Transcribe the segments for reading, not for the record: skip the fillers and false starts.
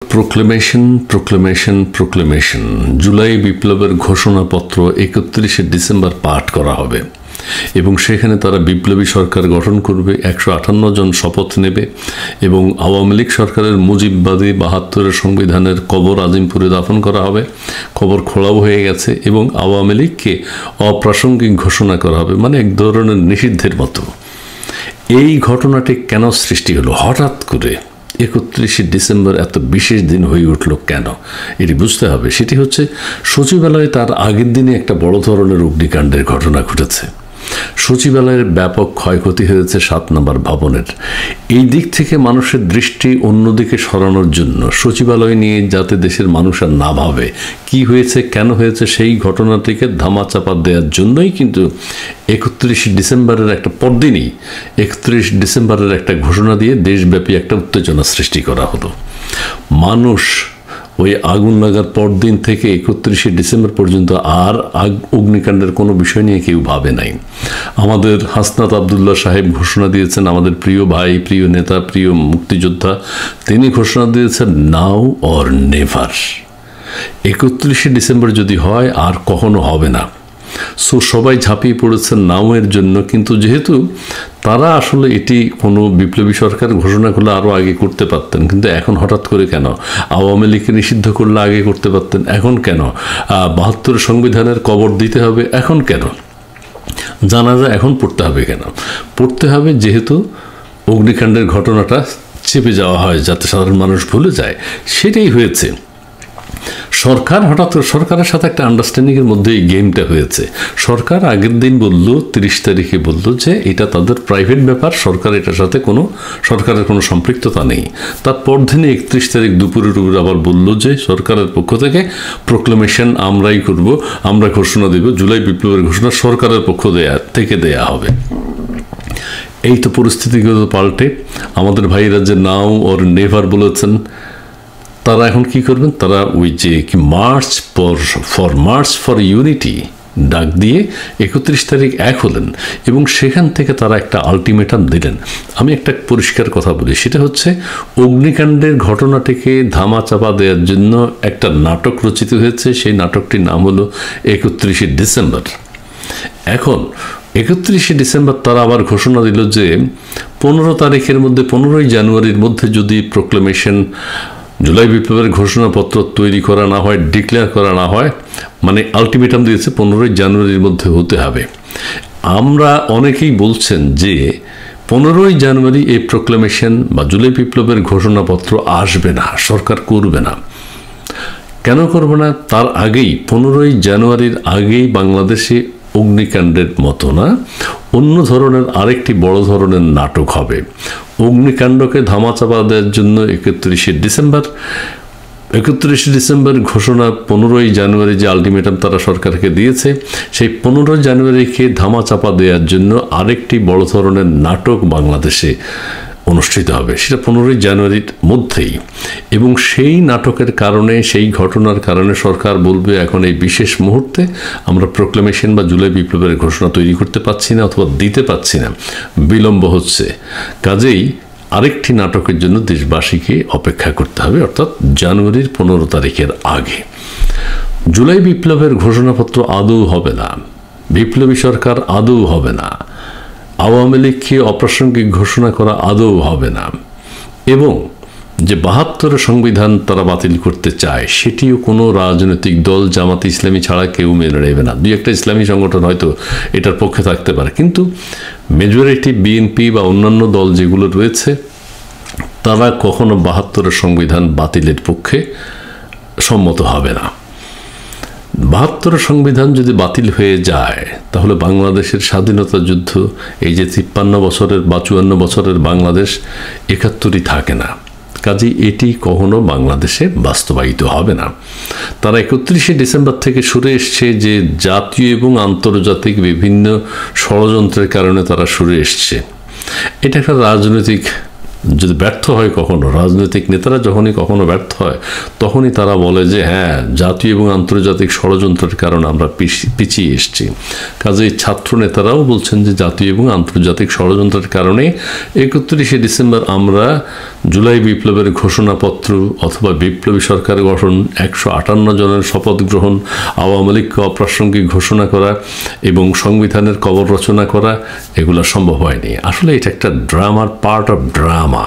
Proclamation July বিপ্লবের ঘোষণাপত্র 31শে December পাঠ করা হবে এবং সেখানে তারা বিপ্লবী সরকার গঠন করবে। 158 জন শপথ নেবে এবং আওয়ামী লীগ সরকারের মুজিববাদী 72-এর সংবিধানের কবর আজিমপুরে দাফন করা হবে। কবর খোলাও হয়ে গেছে এবং আওয়ামী লীগকে অপ্রাসঙ্গিক ঘোষণা করা হবে, মানে এক ধরনের নিষিদ্ধের মতো। এই ঘটনাটি কেন সৃষ্টি হলো হঠাৎ করে? 31শে ডিসেম্বর এত বিশেষ দিন হয়ে উঠল কেন, এটি বুঝতে হবে। সেটি হচ্ছে সচিবালয়ে তার আগের দিনে একটা বড় ধরনের অগ্নিকাণ্ডের ঘটনা ঘটেছে। সচিবালয়ের ব্যাপক ক্ষয়ক্ষতি হয়েছে 7 নম্বর ভবনের। এই দিক থেকে মানুষের দৃষ্টি অন্যদিকে সরানোর জন্য সচিবালয় নিয়ে যাতে দেশের মানুষ আর না ভাবে কি হয়েছে কেন হয়েছে, সেই ঘটনাটিকে ধামাচাপা দেওয়ার জন্যই কিন্তু 31শে ডিসেম্বরের একটা পরদিনই 31 ডিসেম্বরের একটা ঘোষণা দিয়ে দেশব্যাপী একটা উত্তেজনা সৃষ্টি করা হলো। মানুষ ওই আগুন লাগার পরদিন থেকে 31শে ডিসেম্বর পর্যন্ত আর অগ্নিকাণ্ডের কোনো বিষয় নিয়ে কেউ ভাবে নাই। আমাদের হাসনাত আবদুল্লাহ সাহেব ঘোষণা দিয়েছেন, আমাদের প্রিয় ভাই, প্রিয় নেতা, প্রিয় মুক্তিযোদ্ধা, তিনি ঘোষণা দিয়েছেন নাও অর নেভার। 31শে ডিসেম্বর যদি হয় আর কখনো হবে না। সো সবাই ঝাঁপিয়ে পড়েছেন নাওয়ের জন্য, কিন্তু যেহেতু তারা আসলে এটি কোনো বিপ্লবী সরকার ঘোষণা করলে আরও আগে করতে পারতেন, কিন্তু এখন হঠাৎ করে কেন? আওয়ামী লীগকে নিষিদ্ধ করলে আগে করতে পারতেন, এখন কেন? 72 সংবিধানের কবর দিতে হবে, এখন কেন? জানাজা এখন পড়তে হবে কেন? পড়তে হবে যেহেতু অগ্নিকাণ্ডের ঘটনাটা চেপে যাওয়া হয়, যাতে সাধারণ মানুষ ভুলে যায়। সেটাই হয়েছে। সরকার হঠাৎ সরকারের সাথে একটা আন্ডারস্ট্যান্ডিংয়ের মধ্যে এই গেমটা হয়েছে। সরকার আগের দিন বলল, 30 তারিখে বলল যে এটা তাদের প্রাইভেট ব্যাপার, সরকার এটার সাথে সরকারের কোনো সম্পৃক্ততা নেই। তারপর দিনে 31 তারিখ দুপুরের উপর আবার বলল যে সরকারের পক্ষ থেকে প্রোক্লেমেশন আমরাই করব, আমরা ঘোষণা দেব, জুলাই বিপ্লবের ঘোষণা সরকারের পক্ষ থেকে দেয়া হবে। এই তো পরিস্থিতিগত পাল্টে আমাদের ভাইরা যে নাও অর নেভার বলেছেন, তারা এখন কি করবেন? তারা ওই যে কি মার্চ ফর ইউনিটি ডাক দিয়ে 31 তারিখ এক হলেন এবং সেখান থেকে তারা একটা আলটিমেটাম দিলেন। আমি একটা পরিষ্কার কথা বলি, সেটা হচ্ছে অগ্নিকাণ্ডের ঘটনাটিকে ধামাচাপা দেওয়ার জন্য একটা নাটক রচিত হয়েছে। সেই নাটকটির নাম হলো 31শে ডিসেম্বর। এখন 31শে ডিসেম্বর তারা আবার ঘোষণা দিল যে 15 তারিখের মধ্যে 15ই জানুয়ারির মধ্যে যদি প্রোক্লেমেশন জুলাই বিপ্লবের ঘোষণাপত্র তৈরি করা না হয়, ডিক্লেয়ার করা না হয়, মানে আলটিমেটাম দিয়েছে 15ই জানুয়ারির মধ্যে হতে হবে। আমরা অনেকেই বলছেন যে 15ই জানুয়ারি এই প্রোক্লেমেশন বা জুলাই বিপ্লবের ঘোষণাপত্র আসবে না, সরকার করবে না। কেন করবে না? তার আগেই 15ই জানুয়ারির আগেই বাংলাদেশে অগ্নিকাণ্ডের মতো না, অন্য ধরনের আরেকটি বড় ধরনের নাটক হবে। অগ্নিকাণ্ডকে ধামাচাপা দেওয়ার জন্য 31শে ডিসেম্বর ঘোষণা, 15ই জানুয়ারি যে আলটিমেটাম তারা সরকারকে দিয়েছে, সেই 15 জানুয়ারিকে ধামাচাপা দেওয়ার জন্য আরেকটি বড় ধরনের নাটক বাংলাদেশে অনুষ্ঠিত হবে, সেটা 15ই জানুয়ারির মধ্যেই। এবং সেই নাটকের কারণে, সেই ঘটনার কারণে সরকার বলবে এখন এই বিশেষ মুহূর্তে আমরা প্রোক্লেমেশন বা জুলাই বিপ্লবের ঘোষণা তৈরি করতে পারছি না অথবা দিতে পারছি না, বিলম্ব হচ্ছে। কাজেই আরেকটি নাটকের জন্য দেশবাসীকে অপেক্ষা করতে হবে, অর্থাৎ জানুয়ারির 15 তারিখের আগে। জুলাই বিপ্লবের ঘোষণাপত্র আদৌ হবে না, বিপ্লবী সরকার আদৌ হবে না, আওয়ামী লীগকে অপ্রাসঙ্গিক ঘোষণা করা আদৌ হবে না, এবং যে 72 সংবিধান তারা বাতিল করতে চায় সেটিও কোনো রাজনৈতিক দল জামাতে ইসলামী ছাড়া কেউ মেনে নেবে না। দুই একটা ইসলামী সংগঠন হয়তো এটার পক্ষে থাকতে পারে, কিন্তু মেজরিটি বিএনপি বা অন্যান্য দল যেগুলো রয়েছে তারা কখনো 72 সংবিধান বাতিলের পক্ষে সম্মত হবে না। 72 সংবিধান যদি বাতিল হয়ে যায় তাহলে বাংলাদেশের স্বাধীনতা যুদ্ধ, এই যে 53 বছরের বা 54 বছরের বাংলাদেশ, 71ই থাকে না। কাজেই এটি কখনো বাংলাদেশে বাস্তবায়িত হবে না। তারা 31শে ডিসেম্বর থেকে সরে এসছে যে জাতীয় এবং আন্তর্জাতিক বিভিন্ন ষড়যন্ত্রের কারণে তারা সরে এসছে। এটা একটা রাজনৈতিক, যদি ব্যর্থ হয় কখনো, রাজনৈতিক নেতারা যখনই কখনো ব্যর্থ হয় তখনই তারা বলে যে হ্যাঁ, জাতীয় এবং আন্তর্জাতিক ষড়যন্ত্রের কারণে আমরা পিছিয়ে এসেছি। কাজেই ছাত্র নেতারাও বলছেন যে জাতীয় এবং আন্তর্জাতিক ষড়যন্ত্রের কারণে 31শে ডিসেম্বর আমরা জুলাই বিপ্লবের ঘোষণাপত্র অথবা বিপ্লবী সরকার গঠন, 158 জনের শপথ গ্রহণ, আওয়ামী লীগকে অপ্রাসঙ্গিক ঘোষণা করা এবং সংবিধানের কবর রচনা করা, এগুলো সম্ভব হয়নি। আসলে এটা একটা ড্রামার পার্ট অফ ড্রামা।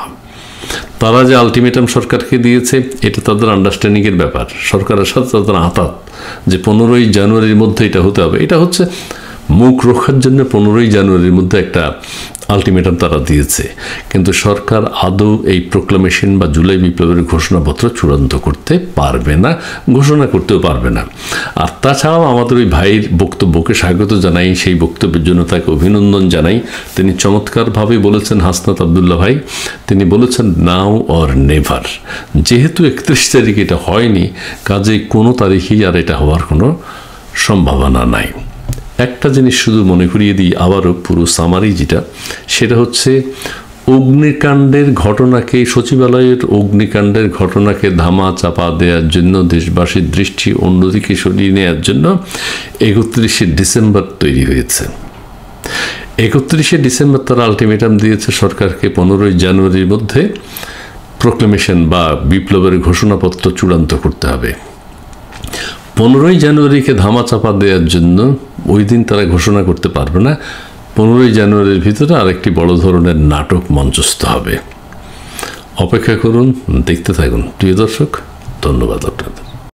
তারা যে আলটিমেটাম সরকারকে দিয়েছে, এটা তাদের আন্ডারস্ট্যান্ডিংয়ের ব্যাপার। সরকারের সাথে তাদের আঁতাত যে 15ই জানুয়ারির মধ্যে এটা হতে হবে, এটা হচ্ছে মুখ রক্ষার জন্য 15ই জানুয়ারির মধ্যে একটা আলটিমেটাম তারা দিয়েছে। কিন্তু সরকার আদৌ এই প্রোক্লামেশন বা জুলাই বিপ্লবের ঘোষণাপত্র চূড়ান্ত করতে পারবে না, ঘোষণা করতেও পারবে না। আর তাছাড়াও আমাদের ওই ভাইয়ের বক্তব্যকে স্বাগত জানাই, সেই বক্তব্যের জন্য তাকে অভিনন্দন জানাই। তিনি চমৎকারভাবে বলেছেন, হাসনাত আবদুল্লাহ ভাই, তিনি বলেছেন নাও অর নেভার। যেহেতু 31 তারিখ এটা হয়নি, কাজে কোনো তারিখেই আর এটা হওয়ার কোনো সম্ভাবনা নাই। একটা জিনিস শুধু মনে করিয়ে দিই আবারও, পুরো সামারি যেটা, সেটা হচ্ছে অগ্নিকাণ্ডের ঘটনাকে, সচিবালয়ের অগ্নিকাণ্ডের ঘটনাকে ধামা চাপা দেওয়ার জন্য, দেশবাসীর দৃষ্টি অন্যদিকে সরিয়ে নেওয়ার জন্য 31শে ডিসেম্বর তৈরি হয়েছে। 31শে ডিসেম্বর তারা আলটিমেটাম দিয়েছে সরকারকে 15ই জানুয়ারির মধ্যে প্রোক্লেমেশন বা বিপ্লবের ঘোষণাপত্র চূড়ান্ত করতে হবে। 15ই জানুয়ারিকে ধামাচাপা দেওয়ার জন্য ওই দিন তারা ঘোষণা করতে পারবে না। 15ই জানুয়ারির ভিতরে আরেকটি বড় ধরনের নাটক মঞ্চস্থ হবে। অপেক্ষা করুন, দেখতে থাকুন প্রিয় দর্শক। ধন্যবাদ আপনাদের।